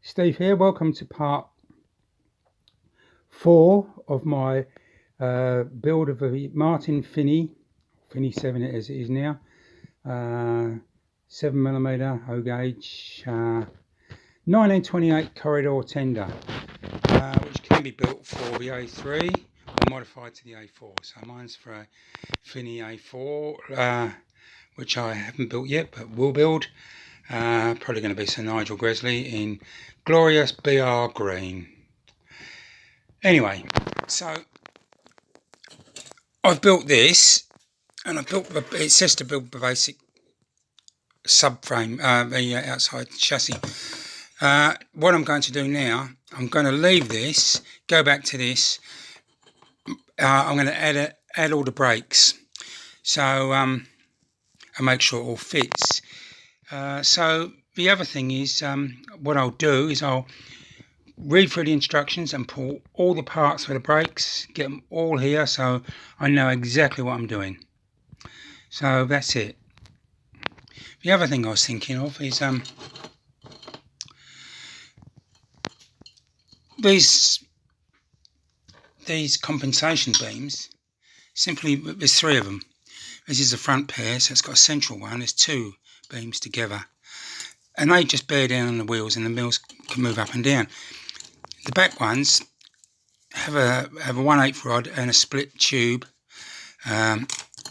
Steve here. Welcome to part 4 of my build of a Martin Finney 7 as it is now, 7mm O gauge, 1928 corridor tender, which can be built for the A3 or modified to the A4. So mine's for a Finney A4, which I haven't built yet but will build. Probably going to be Sir Nigel Gresley in glorious BR green. Anyway, so I've built this, and it says to build the basic subframe, the outside chassis. What I'm going to do now, I'm going to leave this, go back to this. I'm going to add all the brakes, so and make sure it all fits. So the other thing is, what I'll do is I'll read through the instructions and pull all the parts for the brakes, get them all here so I know exactly what I'm doing. So that's it. The other thing I was thinking of is these compensation beams. Simply, there's 3 of them. This is the front pair, so it's got a central one. There's 2 beams together, and they just bear down on the wheels, and the wheels can move up and down. The back ones have a 1/8 rod and a split tube, and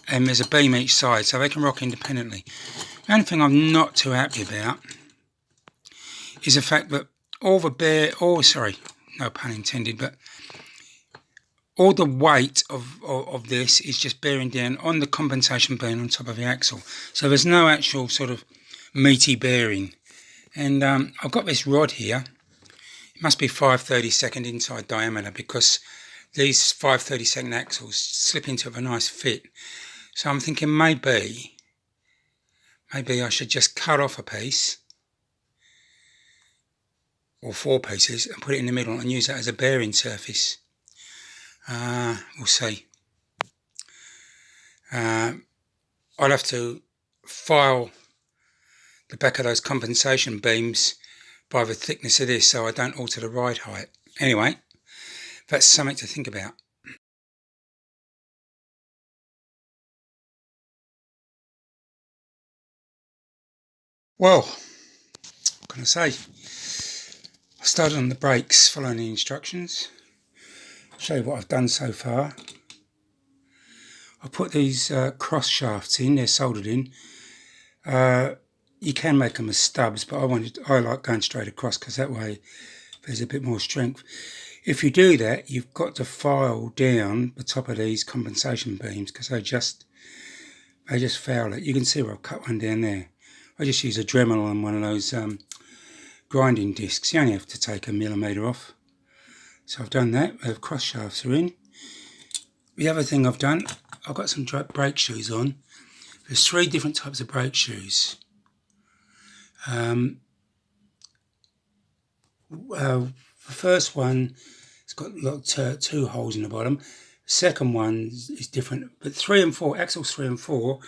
there's a beam each side, so they can rock independently. The only thing I'm not too happy about is the fact that all no pun intended, but all the weight of this is just bearing down on the compensation beam on top of the axle. So there's no actual sort of meaty bearing. And I've got this rod here. It must be 5/32 inside diameter, because these 5/32 axles slip into a nice fit. So I'm thinking maybe I should just cut off a piece, or 4 pieces, and put it in the middle and use that as a bearing surface. We'll see. I'll have to file the back of those compensation beams by the thickness of this, so I don't alter the ride height. Anyway, that's something to think about. Well, what can I say? I started on the brakes, following the instructions. I'll show you what I've done so far. I put these cross shafts in, they're soldered in. You can make them as stubs, but I like going straight across, because that way there's a bit more strength. If you do that, you've got to file down the top of these compensation beams, because they just foul it. You can see where I've cut one down there. I just use a Dremel on one of those grinding discs. You only have to take 1mm off. So I've done that. The cross shafts are in. The other thing I've done, I've got some brake shoes on. There's 3 different types of brake shoes. The first one, it's got 2 holes in the bottom. The second one is different, but 3 and 4, axles 3 and 4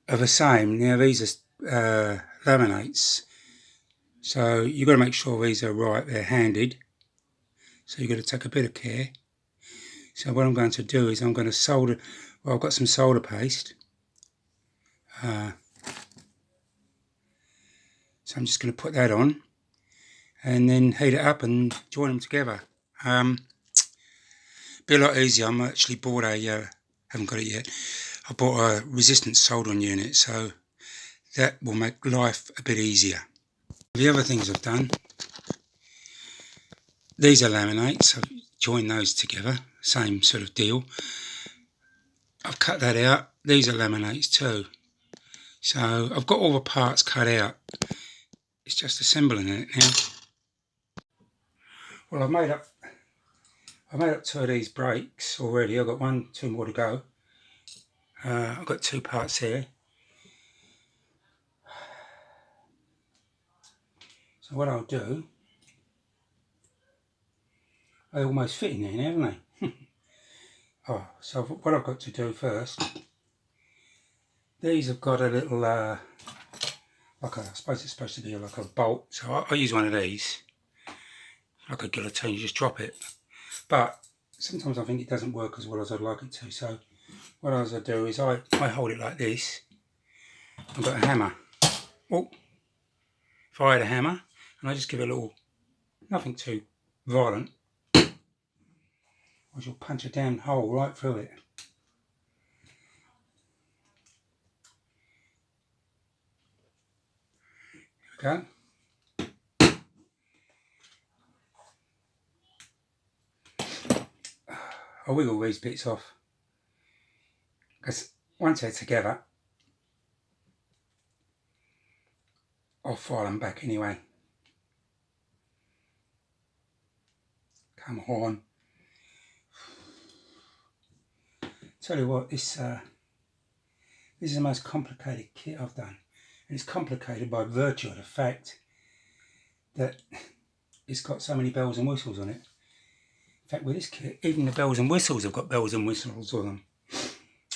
are the same. Now these are laminates, so you've got to make sure these are right. They're handed, so you've got to take a bit of care. So what I'm going to do is I'm going to solder. Well, I've got some solder paste. So I'm just going to put that on and then heat it up and join them together. Be a lot easier. I'm actually bought haven't got it yet. I bought a resistance soldering unit, so that will make life a bit easier. The other things I've done, these are laminates. I've joined those together, same sort of deal. I've cut that out. These are laminates too. So I've got all the parts cut out. It's just assembling it now. Well, I've made up 2 of these brakes already. I've got 2 more to go. I've got 2 parts here. So what I'll do, they almost fit in there now, haven't they? Oh, so what I've got to do first, these have got a little like I suppose it's supposed to be like a bolt. So I use one of these, like a guillotine. You just drop it. But sometimes I think it doesn't work as well as I'd like it to. So what I do is I hold it like this. I've got a hammer. Oh, if I had a hammer, and I just give it a little, nothing too violent, I shall punch a damn hole right through it. Here we go. I'll wiggle these bits off, because once they're together, I'll file them back anyway. Come on. Tell you what, this is the most complicated kit I've done. And it's complicated by virtue of the fact that it's got so many bells and whistles on it. In fact, with this kit, even the bells and whistles have got bells and whistles on them.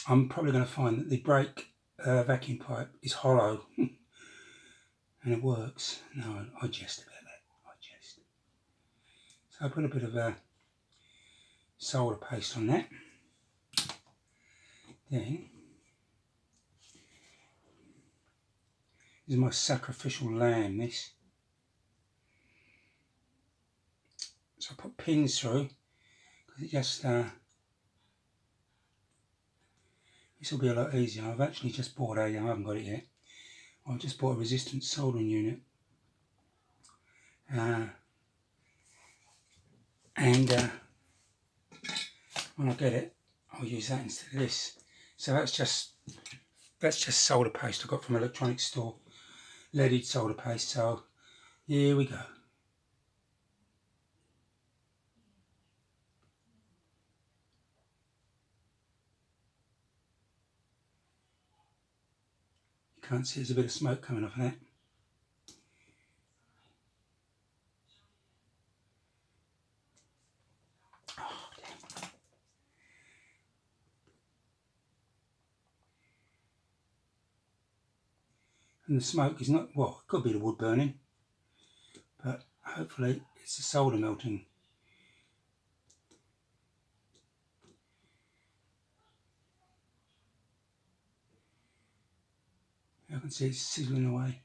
I'm probably going to find that the brake vacuum pipe is hollow. And it works. No, I jest about that. I jest. So I put a bit of solder paste on that. Then, this is my sacrificial lamb, this. So I put pins through, because it just, this will be a lot easier. I've actually just bought I haven't got it yet. I've just bought a resistance soldering unit. When I get it, I'll use that instead of this. So that's just solder paste I got from an electronics store. Leaded solder paste, so here we go. You can't see, there's a bit of smoke coming off of that. Oh, damn. And the smoke is not, well, it could be the wood burning, but hopefully it's the solder melting. I can see it's sizzling away.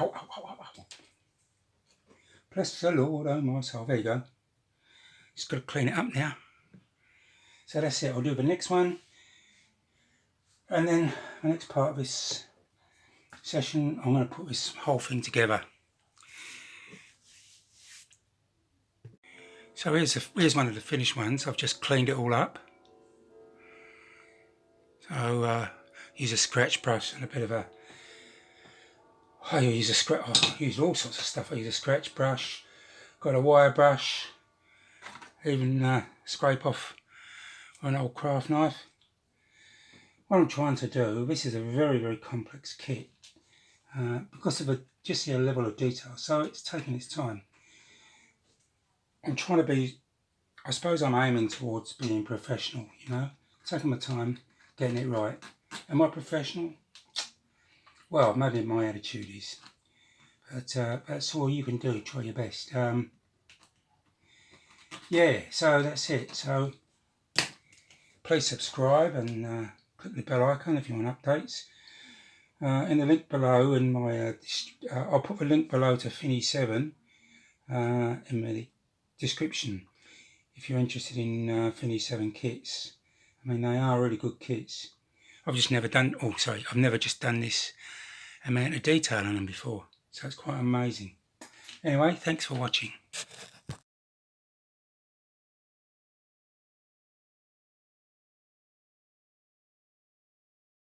Ow, ow, ow, ow, ow. Bless the Lord, oh my soul. There you go. Just got to clean it up now. So that's it. I'll do the next one. And then the next part of this session, I'm going to put this whole thing together. So here's one of the finished ones. I've just cleaned it all up. So use a scratch brush and a bit of a, I use all sorts of stuff. I use a scratch brush, got a wire brush, even scrape off an old craft knife. What I'm trying to do, this is a very, very complex kit because of just the level of detail, so it's taking its time. I'm trying to be, I suppose I'm aiming towards being professional, you know, taking my time, getting it right. Am I professional? Well, maybe my attitude is, but that's all you can do, try your best. Yeah, so that's it. So please subscribe and click the bell icon if you want updates. In the link below, in my I'll put the link below to Fini 7 in the description if you're interested in Fini 7 kits. I mean, they are really good kits. I've just never done, I've never just done this amount of detail on them before, so it's quite amazing. Anyway, thanks for watching.